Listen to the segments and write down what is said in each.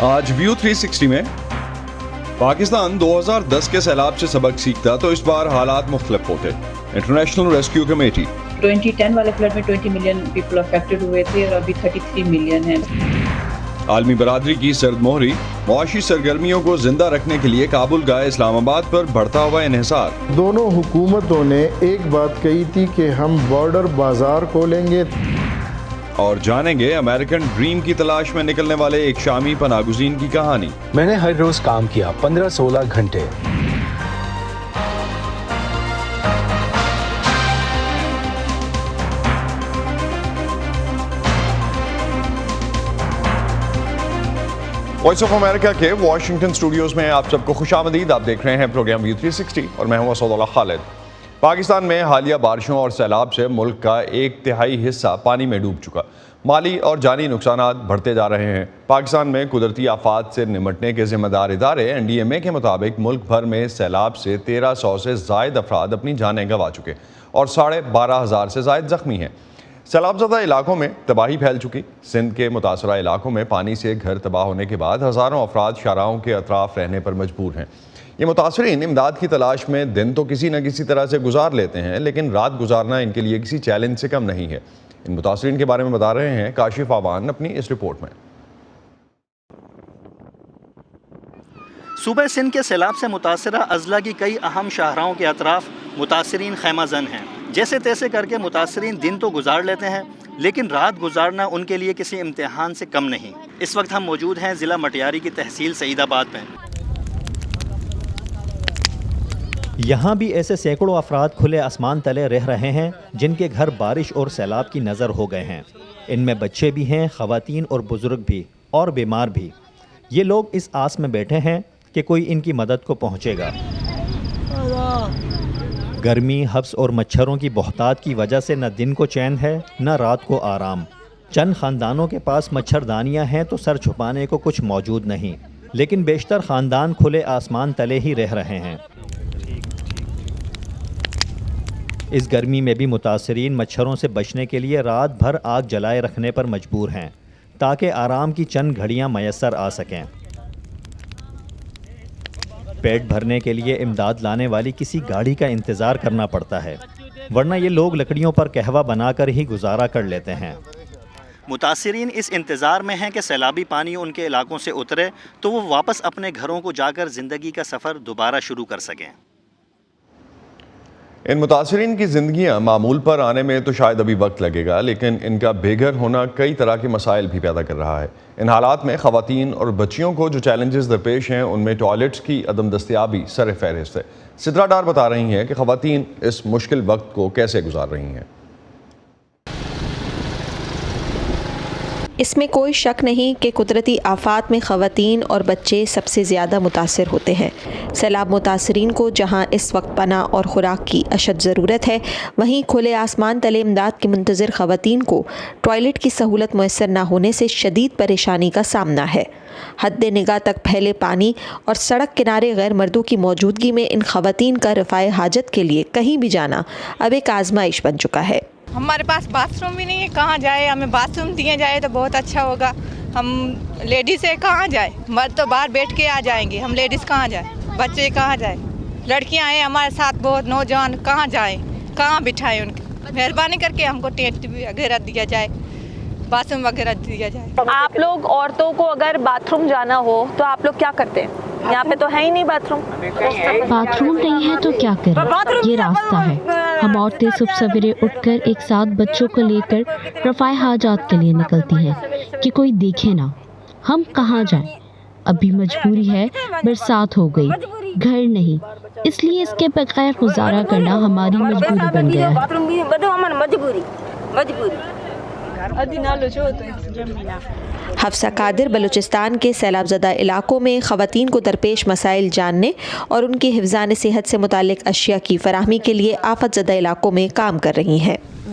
آج ویو 360 میں پاکستان 2010 کے سیلاب سے سبق سیکھتا تو اس بار حالات مختلف ہوتے. انٹرنیشنل ریسکیو کمیٹی 2010 والے فلڈ میں 20 ملین پیپل افیکٹڈ ہوئے تھے اور ابھی 33 ملین ہیں. عالمی برادری کی سرد مہری. معاشی سرگرمیوں کو زندہ رکھنے کے لیے کابل کا اسلام آباد پر بڑھتا ہوا انحصار. دونوں حکومتوں نے ایک بات کہی تھی کہ ہم بارڈر بازار کھولیں گے. اور جانیں گے امریکن ڈریم کی تلاش میں نکلنے والے ایک شامی پناہ گزین کی کہانی. میں نے ہر روز کام کیا 15-16 گھنٹے. وائس آف امریکہ کے واشنگٹن اسٹوڈیوز میں آپ سب کو خوش آمدید. آپ دیکھ رہے ہیں پروگرام ویو 360 اور میں ہوں اسد اللہ خالد. پاکستان میں حالیہ بارشوں اور سیلاب سے ملک کا 1/3 حصہ پانی میں ڈوب چکا. مالی اور جانی نقصانات بڑھتے جا رہے ہیں. پاکستان میں قدرتی آفات سے نمٹنے کے ذمہ دار ادارے NDMA کے مطابق ملک بھر میں سیلاب سے 1300 سے زائد افراد اپنی جانیں گنوا چکے اور 12,500 سے زائد زخمی ہیں. سیلاب زدہ علاقوں میں تباہی پھیل چکی. سندھ کے متاثرہ علاقوں میں پانی سے گھر تباہ ہونے کے بعد ہزاروں افراد شاہراہوں کے اطراف رہنے پر مجبور ہیں. یہ متاثرین امداد کی تلاش میں دن تو کسی نہ کسی طرح سے گزار لیتے ہیں، لیکن رات گزارنا ان کے لیے کسی چیلنج سے کم نہیں ہے. ان متاثرین کے بارے میں بتا رہے ہیں کاشف آوان اپنی اس رپورٹ میں. صوبہ سندھ کے سیلاب سے متاثرہ اضلاع کی کئی اہم شاہراہوں کے اطراف متاثرین خیمہ زن ہیں. جیسے تیسے کر کے متاثرین دن تو گزار لیتے ہیں، لیکن رات گزارنا ان کے لیے کسی امتحان سے کم نہیں. اس وقت ہم موجود ہیں ضلع مٹیاری کی تحصیل سعید آباد میں. یہاں بھی ایسے سینکڑوں افراد کھلے آسمان تلے رہ رہے ہیں جن کے گھر بارش اور سیلاب کی نظر ہو گئے ہیں. ان میں بچے بھی ہیں، خواتین اور بزرگ بھی، اور بیمار بھی. یہ لوگ اس آس میں بیٹھے ہیں کہ کوئی ان کی مدد کو پہنچے گا. گرمی، حبس اور مچھروں کی بہتات کی وجہ سے نہ دن کو چین ہے نہ رات کو آرام. چند خاندانوں کے پاس مچھردانیاں ہیں تو سر چھپانے کو کچھ موجود نہیں، لیکن بیشتر خاندان کھلے آسمان تلے ہی رہ رہے ہیں. اس گرمی میں بھی متاثرین مچھروں سے بچنے کے لیے رات بھر آگ جلائے رکھنے پر مجبور ہیں تاکہ آرام کی چند گھڑیاں میسر آ سکیں. پیٹ بھرنے کے لیے امداد لانے والی کسی گاڑی کا انتظار کرنا پڑتا ہے، ورنہ یہ لوگ لکڑیوں پر قہوہ بنا کر ہی گزارا کر لیتے ہیں. متاثرین اس انتظار میں ہیں کہ سیلابی پانی ان کے علاقوں سے اترے تو وہ واپس اپنے گھروں کو جا کر زندگی کا سفر دوبارہ شروع کر سکیں. ان متاثرین کی زندگیاں معمول پر آنے میں تو شاید ابھی وقت لگے گا، لیکن ان کا بے گھر ہونا کئی طرح کے مسائل بھی پیدا کر رہا ہے. ان حالات میں خواتین اور بچیوں کو جو چیلنجز درپیش ہیں ان میں ٹوائلٹس کی عدم دستیابی سر فہرست ہے. سدرا ڈار بتا رہی ہیں کہ خواتین اس مشکل وقت کو کیسے گزار رہی ہیں. اس میں کوئی شک نہیں کہ قدرتی آفات میں خواتین اور بچے سب سے زیادہ متاثر ہوتے ہیں. سیلاب متاثرین کو جہاں اس وقت پناہ اور خوراک کی اشد ضرورت ہے، وہیں کھلے آسمان تلے امداد کی منتظر خواتین کو ٹوائلٹ کی سہولت میسر نہ ہونے سے شدید پریشانی کا سامنا ہے. حد نگاہ تک پھیلے پانی اور سڑک کنارے غیر مردوں کی موجودگی میں ان خواتین کا رفع حاجت کے لیے کہیں بھی جانا اب ایک آزمائش بن چکا ہے. ہمارے پاس باتھ روم بھی نہیں ہے، کہاں جائے؟ ہمیں باتھ روم دیے جائے تو بہت اچھا ہوگا. ہم لیڈیز ہے کہاں جائے؟ مرد تو باہر بیٹھ کے آ جائیں گے، ہم لیڈیز کہاں جائیں؟ بچے کہاں جائیں؟ لڑکیاں ہیں ہمارے ساتھ بہت نوجوان، کہاں جائیں؟ کہاں بٹھائیں ان کو؟ مہربانی کر کے ہم کو ٹینٹ وغیرہ دیا جائے، باتھ روم وغیرہ دیا جائے. آپ لوگ عورتوں کو اگر باتھ روم جانا ہو تو آپ لوگ کیا کرتے ہیں؟ یہاں پہ تو ہے ہی نہیں باتھ روم. باتھ روم نہیں ہے تو کیا کریں؟ یہ راستہ ہے. ہم عورتیں صبح سویرے اٹھ کر ایک ساتھ بچوں کو لے کر رفع حاجات کے لیے نکلتی ہیں کہ کوئی دیکھے نہ. ہم کہاں جائیں؟ ابھی مجبوری ہے، برسات ہو گئی، گھر نہیں، اس لیے اس کے بغیر گزارا کرنا ہماری مجبوری بن گیا ہے. حفصہ قادر بلوچستان کے سیلاب زدہ علاقوں میں خواتین کو درپیش مسائل جاننے اور ان کی حفظان صحت سے متعلق اشیاء کی فراہمی کے لیے آفت زدہ علاقوں میں کام کر رہی ہیں.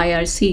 IRC,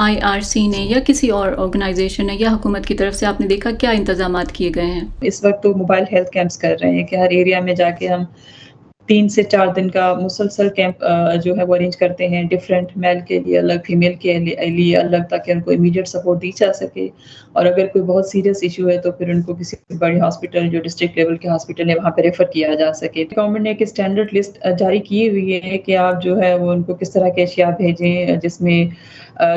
IRC نے یا کسی اور آرگنائزیشن نے یا حکومت کی طرف سے آپ نے دیکھا کیا انتظامات کیے گئے ہیں؟ اس وقت تو موبائل ہیلتھ کیمپس کر رہے ہیں کہ ہر ایریا میں جا کے ہم 3 سے 4 دن کا مسلسل کیمپ جو ہے وہ ارینج کرتے ہیں، ڈفرینٹ میل کے لیے الگ، فیمیل کے لیے الگ، تاکہ ان کو امیڈیٹ سپورٹ دی جا سکے، اور اگر کوئی بہت سیریس ایشو ہے تو پھر ان کو کسی بڑے ہاسپٹل جو ڈسٹرکٹ لیول کے ہاسپٹل ہے وہاں پہ ریفر کیا جا سکے۔ گورنمنٹ نے ایک اسٹینڈرڈ لسٹ جاری کی ہوئی ہے کہ آپ جو ہے وہ ان کو کس طرح کے اشیاء بھیجیں، جس میں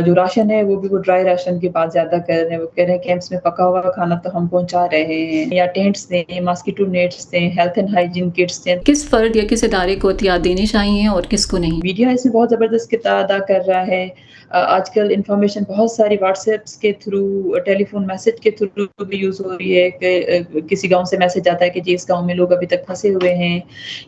جو راشن ہے وہ بھی وہ ڈرائی راشن کی بات زیادہ کر رہے ہیں، وہ کہہ رہے ہیں کیمپس میں پکا ہوا کھانا تو ہم پہنچا رہے ہیں، یا ٹینٹس دیں، ماسکیٹو نیٹس دیں، ہیلتھ اینڈ ہائیجین کٹس دیں۔ کس فرد یا کس ادارے کو احتیاط دینی چاہیے اور کس کو نہیں؟ میڈیا اس میں بہت زبردست کردار ادا کر رہا ہے۔ آج کل انفارمیشن بہت ساری واٹس ایپس کے تھرو، ٹیلی فون میسج کے تھرو بھی یوز ہو رہی ہے کہ کسی گاؤں سے میسج آتا ہے کہ جی اس گاؤں میں لوگ ابھی تک پھنسے ہوئے ہیں،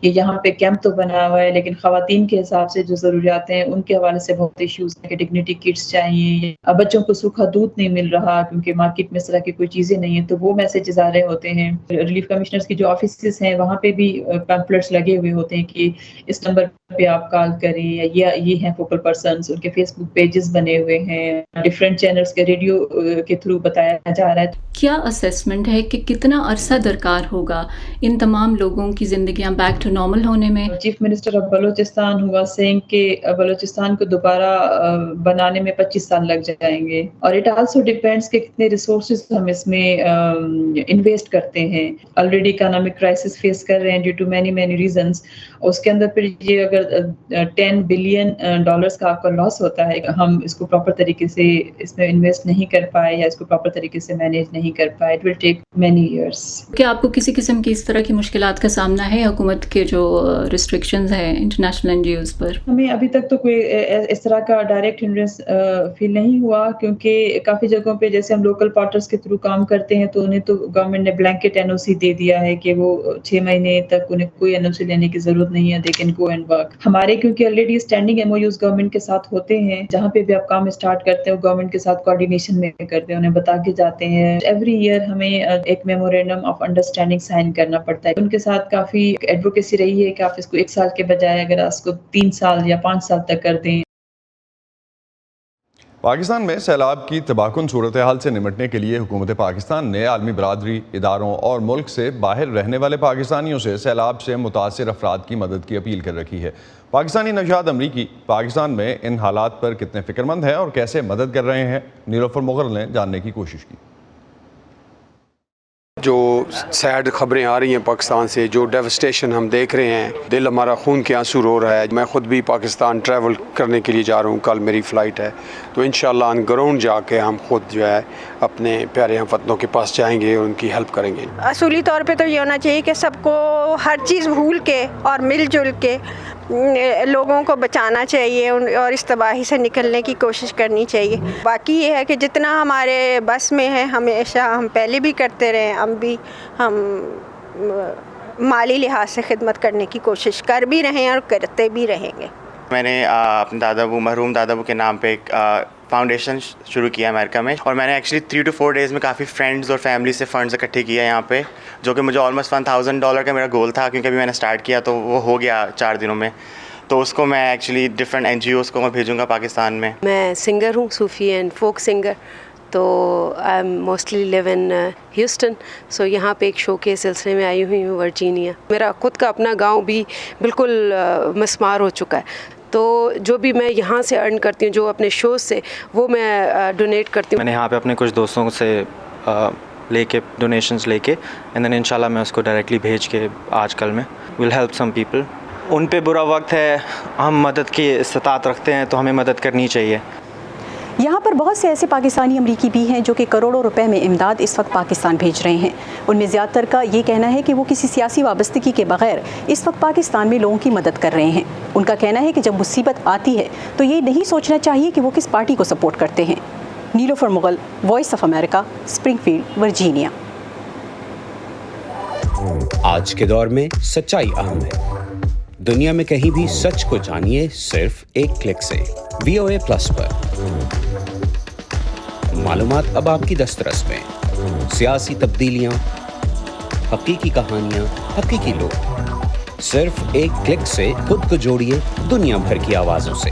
یہ یہاں پہ کیمپ تو بنا ہوا ہے، لیکن خواتین کے حساب سے جو ضروریات ہیں ان کے حوالے سے بہت ایشوز ہیں کہ ڈگنیٹی کٹس چاہیے، بچوں کو سوکھا دودھ نہیں مل رہا کیونکہ مارکیٹ میں اس طرح کی کوئی چیزیں نہیں ہیں، تو وہ میسیجز آ رہے ہوتے ہیں۔ ریلیف کمشنرز کی جو آفیسز ہیں وہاں پہ بھی پیمپلیٹس لگے ہوئے ہوتے ہیں کہ اس نمبر پہ آپ کال کریں، یا یہ ہیں فوکل پرسنز، ان کے فیس بک پیجز بنے ہوئے ہیں، ڈفرینٹ چینلز کے ریڈیو کے تھرو بتایا جا رہا ہے۔ کیا اسیسمنٹ ہے کہ کتنا عرصہ درکار ہوگا ان تمام لوگوں کی زندگیاں بیک ٹو نارمل ہونے میں؟ چیف منسٹر آف بلوچستان ہوا سینگ کہ بلوچستان کو دوبارہ بنانے میں 25 سال لگ جائیں گے، اور اٹ آلسو ڈیپینڈس کہ کتنے ریسورسز ہم اس میں انویسٹ کرتے ہیں۔ آلریڈی اکنامک کرائسس فیس کر رہے ہیں ڈیو ٹو مینی ریزنس، اس کے اندر پھر یہ اگر $10 بلین کا آپ کا لاس ہوتا ہے، ہم اس کو پراپر طریقے سے اس میں انویسٹ نہیں کر پائے یا اس کو پراپر طریقے سے مینیج نہیں کر پائے، it will take many years. کیا آپ کو کسی قسم کی اس طرح کی مشکلات کا سامنا ہے حکومت کے جو ریسٹرکشنز ہیں انٹرنیشنل NGOs پر؟ ہمیں ابھی تک تو کوئی اس طرح کا ڈائریکٹ ہنڈرنس فیل نہیں ہوا، کیونکہ کافی جگہوں پہ جیسے ہم لوکل پارٹنرز کے تھرو کام کرتے ہیں تو انہیں تو گورنمنٹ نے بلینکٹ NOC دے دیا ہے کہ وہ 6 مہینے تک انہیں کوئی NOC لینے کی ضرورت نہیں ہے، they can go and work. ہمارے کیونکہ آلریڈی اسٹینڈنگ MOUs گورنمنٹ کے ساتھ ہوتے ہیں، جہاں پہ بھی آپ کام اسٹارٹ کرتے ہیں گورنمنٹ کے ساتھ کوآرڈینیشن میں کرتے ہیں، انہیں بتا کے جاتے ہیں۔ ایوری ایئر ہمیں ایک میمورینڈم آف انڈرسٹینڈنگ سائن کرنا پڑتا ہے۔ ان کے ساتھ کافی ایڈوکیسی رہی ہے کہ آپ اس کو 1 سال کے بجائے اگر آپ اس کو 3 سال یا 5 سال تک کر دیں۔ پاکستان میں سیلاب کی تباہکن صورتحال سے نمٹنے کے لیے حکومت پاکستان نے عالمی برادری، اداروں اور ملک سے باہر رہنے والے پاکستانیوں سے سیلاب سے متاثر افراد کی مدد کی اپیل کر رکھی ہے۔ پاکستانی نژاد امریکی پاکستان میں ان حالات پر کتنے فکر مند ہیں اور کیسے مدد کر رہے ہیں، نیلوفر مغل نے جاننے کی کوشش کی۔ جو سیڈ خبریں آ رہی ہیں پاکستان سے، جو ڈیوسٹیشن ہم دیکھ رہے ہیں، دل ہمارا خون کے آنسو رو رہا ہے۔ میں خود بھی پاکستان ٹریول کرنے کے لیے جا رہا ہوں، کل میری فلائٹ ہے، تو انشاءاللہ آن گراؤنڈ جا کے ہم خود جو ہے اپنے پیارے ہم وطنوں کے پاس جائیں گے اور ان کی ہیلپ کریں گے۔ اصولی طور پہ تو یہ ہونا چاہیے کہ سب کو ہر چیز بھول کے اور مل جل کے لوگوں کو بچانا چاہیے اور اس تباہی سے نکلنے کی کوشش کرنی چاہیے۔ باقی یہ ہے کہ جتنا ہمارے بس میں ہے ہمیشہ ہم پہلے بھی کرتے رہے، ہم مالی لحاظ سے خدمت کرنے کی کوشش کر بھی رہے ہیں اور کرتے بھی رہیں گے۔ میں نے اپنے مرحوم دادا ابو کے نام پہ ایک فاؤنڈیشن شروع کیا امریکہ میں، اور میں نے ایکچولی 3 to 4 days میں کافی فرینڈز اور فیملی سے فنڈز اکٹھے کیا یہاں پہ، جو کہ مجھے آلموسٹ $1000 کا میرا گول تھا، کیونکہ ابھی میں نے اسٹارٹ کیا تو وہ ہو گیا 4 دنوں میں، تو اس کو میں ایکچولی ڈفرینٹ NGOs کو میں بھیجوں گا پاکستان میں۔ میں سنگر ہوں، صوفی اینڈ فوک سنگر، تو I am mostly live in Houston, so یہاں پہ ایک شو کے سلسلے میں آئی ہوئی ہوں ورجینیا۔ میرا خود کا اپنا گاؤں بھی بالکل مسمار ہو چکا ہے، تو جو بھی میں یہاں سے ارن کرتی ہوں، جو اپنے شوز سے، وہ میں ڈونیٹ کرتی ہوں۔ میں نے یہاں پہ اپنے کچھ دوستوں سے لے کے ڈونیشنز لے کے، اینڈ دین انشاءاللہ میں اس کو ڈائریکٹلی بھیج کے آج کل میں ول ہیلپ سم پیپل۔ ان پہ برا وقت ہے، ہم مدد کی استطاعت رکھتے ہیں تو ہمیں مدد کرنی چاہیے۔ یہاں پر بہت سے ایسے پاکستانی امریکی بھی ہیں جو کہ کروڑوں روپے میں امداد اس وقت پاکستان بھیج رہے ہیں۔ ان میں زیادہ تر کا یہ کہنا ہے کہ وہ کسی سیاسی وابستگی کے بغیر اس وقت پاکستان میں لوگوں کی مدد کر رہے ہیں۔ ان کا کہنا ہے کہ جب مصیبت آتی ہے تو یہ نہیں سوچنا چاہیے کہ وہ کس پارٹی کو سپورٹ کرتے ہیں۔ Nilofar Mughal, voice of America, Springfield, Virginia. آج کے دور میں سچائی اہم ہے۔ دنیا میں کہیں بھی سچ کو جانیے صرف ایک کلک سے۔ VOA+ پر معلومات اب آپ کی دسترس میں، سیاسی تبدیلیاں، حقیقی کہانیاں، حقیقی لوگ، صرف ایک کلک سے خود کو جوڑیے دنیا بھر کی آوازوں سے۔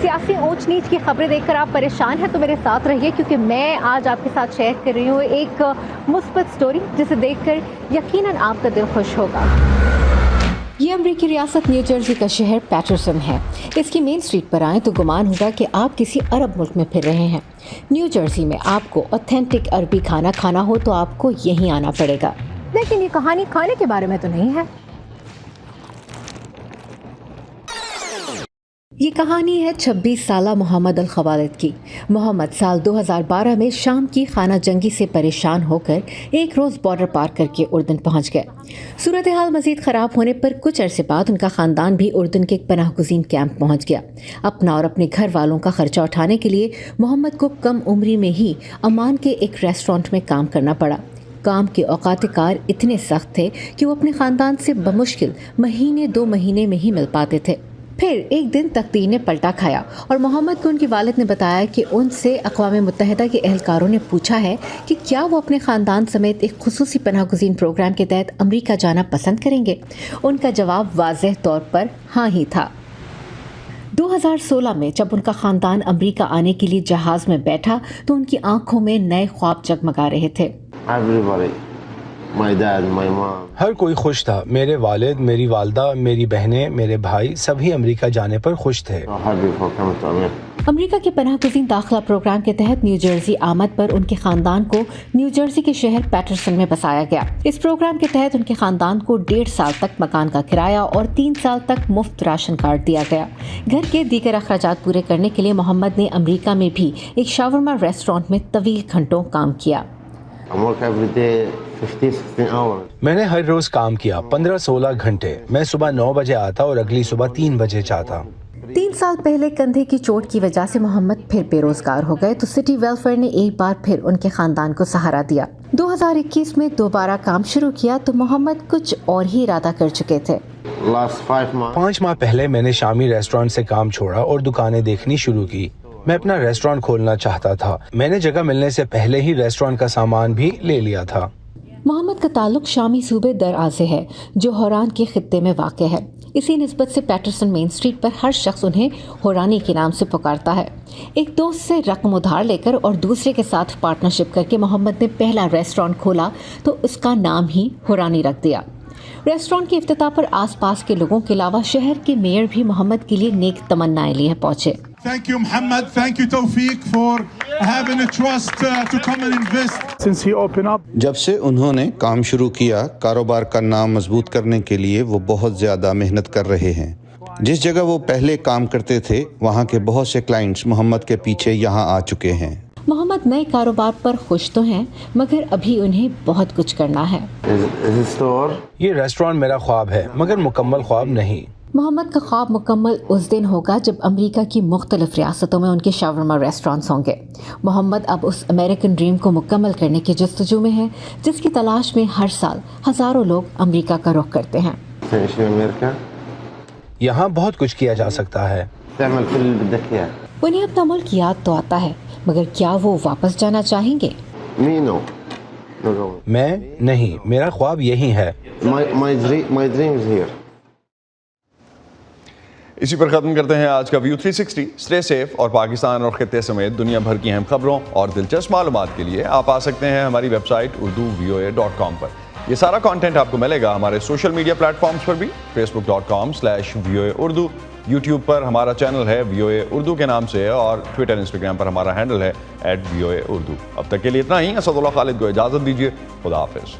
سیاسی اونچ نیچ کی خبریں دیکھ کر آپ پریشان ہیں تو میرے ساتھ رہیے، کیونکہ میں آج آپ کے ساتھ شیئر کر رہی ہوں ایک مثبت سٹوری جسے دیکھ کر یقیناً آپ کا دل خوش ہوگا۔ یہ امریکی ریاست نیو جرسی کا شہر پیٹرسن ہے۔ اس کی مین اسٹریٹ پر آئیں تو گمان ہوگا کہ آپ کسی عرب ملک میں پھر رہے ہیں۔ نیو جرسی میں آپ کو اوتھینٹک عربی کھانا کھانا ہو تو آپ کو یہیں آنا پڑے گا، لیکن یہ کہانی کھانے کے بارے میں تو نہیں ہے۔ یہ کہانی ہے 26 سالہ محمد الخوالد کی۔ محمد سال 2012 میں شام کی خانہ جنگی سے پریشان ہو کر ایک روز بارڈر پار کر کے اردن پہنچ گئے۔ صورتحال مزید خراب ہونے پر کچھ عرصے بعد ان کا خاندان بھی اردن کے ایک پناہ گزین کیمپ پہنچ گیا۔ اپنا اور اپنے گھر والوں کا خرچہ اٹھانے کے لیے محمد کو کم عمری میں ہی عمان کے ایک ریسٹورانٹ میں کام کرنا پڑا۔ کام کے اوقات کار اتنے سخت تھے کہ وہ اپنے خاندان سے بمشکل مہینے 2 مہینے میں ہی مل پاتے تھے۔ پھر ایک دن تقدیر نے پلٹا کھایا اور محمد کو ان کے والد نے بتایا کہ ان سے اقوام متحدہ کے اہلکاروں نے پوچھا ہے کہ کیا وہ اپنے خاندان سمیت ایک خصوصی پناہ گزین پروگرام کے تحت امریکہ جانا پسند کریں گے۔ ان کا جواب واضح طور پر ہاں ہی تھا۔ 2016 میں جب ان کا خاندان امریکہ آنے کے لیے جہاز میں بیٹھا تو ان کی آنکھوں میں نئے خواب جگمگا رہے تھے۔ ہر کوئی خوش تھا، میرے والد، میری والدہ، میری بہنیں، میرے بھائی، سبھی امریکہ جانے پر خوش تھے۔ امریکہ کے پناہ گزین داخلہ پروگرام کے تحت نیو جرسی آمد پر ان کے خاندان کو نیو جرسی کے شہر پیٹرسن میں بسایا گیا۔ اس پروگرام کے تحت ان کے خاندان کو 1.5 سال تک مکان کا کرایہ اور 3 سال تک مفت راشن کارڈ دیا گیا۔ گھر کے دیگر اخراجات پورے کرنے کے لیے محمد نے امریکہ میں بھی ایک شاورما ریسٹورانٹ میں طویل گھنٹوں کام کیا۔ میں نے ہر روز کام کیا 15-16 گھنٹے۔ میں صبح 9 بجے آتا اور اگلی صبح 3 بجے جاتا۔ 3 سال پہلے کندھے کی چوٹ کی وجہ سے محمد پھر بے روزگار ہو گئے تو سٹی ویلفیئر نے ایک بار پھر ان کے خاندان کو سہارا دیا۔ 2021 میں دوبارہ کام شروع کیا تو محمد کچھ اور ہی ارادہ کر چکے تھے۔ 5 ماہ پہلے میں نے شامی ریسٹورانٹ سے کام چھوڑا اور دکانیں دیکھنی شروع کی۔ میں اپنا ریسٹورانٹ کھولنا چاہتا تھا۔ میں نے جگہ ملنے سے پہلے ہی ریسٹورانٹ کا سامان بھی لے لیا تھا۔ محمد کا تعلق شامی صوبے درعا سے ہے جو ہوران کے خطے میں واقع ہے۔ اسی نسبت سے پیٹرسن مین اسٹریٹ پر ہر شخص انہیں ہورانی کے نام سے پکارتا ہے۔ ایک دوست سے رقم ادھار لے کر اور دوسرے کے ساتھ پارٹنرشپ کر کے محمد نے پہلا ریسٹورانٹ کھولا تو اس کا نام ہی ہورانی رکھ دیا۔ ریسٹورانٹ کے افتتاح پر آس پاس کے لوگوں کے علاوہ شہر کے میئر بھی محمد کے لیے نیک تمنائیں لیے پہنچے۔ Thank you Muhammad, thank you Tawfiq for having a trust to come and invest. Since he opened up. جب سے انہوں نے کام شروع کیا، کاروبار کا نام مضبوط کرنے کے لیے وہ بہت زیادہ محنت کر رہے ہیں۔ جس جگہ وہ پہلے کام کرتے تھے وہاں کے بہت سے کلائنٹس محمد کے پیچھے یہاں آ چکے ہیں۔ محمد نئے کاروبار پر خوش تو ہیں مگر ابھی انہیں بہت کچھ کرنا ہے۔ یہ ریسٹورانٹ میرا خواب ہے مگر مکمل خواب نہیں۔ محمد کا خواب مکمل اس دن ہوگا جب امریکہ کی مختلف ریاستوں میں ان کے شاورما ریسٹورانٹس ہوں گے۔ محمد اب اس امریکن ڈریم کو مکمل کرنے کی جستجو میں ہے جس کی تلاش میں ہر سال ہزاروں لوگ امریکہ کا رخ کرتے ہیں۔ یہاں بہت کچھ کیا جا سکتا ہے۔ انہیں اپنا ملک یاد تو آتا ہے مگر کیا وہ واپس جانا چاہیں گے؟ میں نہیں، میرا خواب یہی ہے۔ اسی پر ختم کرتے ہیں آج کا ویو 360۔ اسٹے سیف اور پاکستان اور خطے سمیت دنیا بھر کی اہم خبروں اور دلچسپ معلومات کے لیے آپ آ سکتے ہیں ہماری ویب سائٹ urduvoa.com پر۔ یہ سارا کانٹینٹ آپ کو ملے گا ہمارے سوشل میڈیا پلیٹ فارمز پر بھی، facebook.com/VOA Urdu، یوٹیوب پر ہمارا چینل ہے VOA اردو کے نام سے اور ٹویٹر انسٹاگرام پر ہمارا ہینڈل ہے @VOA Urdu۔ اب تک کے لیے اتنا ہی۔ اسد اللہ خالد کو اجازت دیجیے، خدا حافظ۔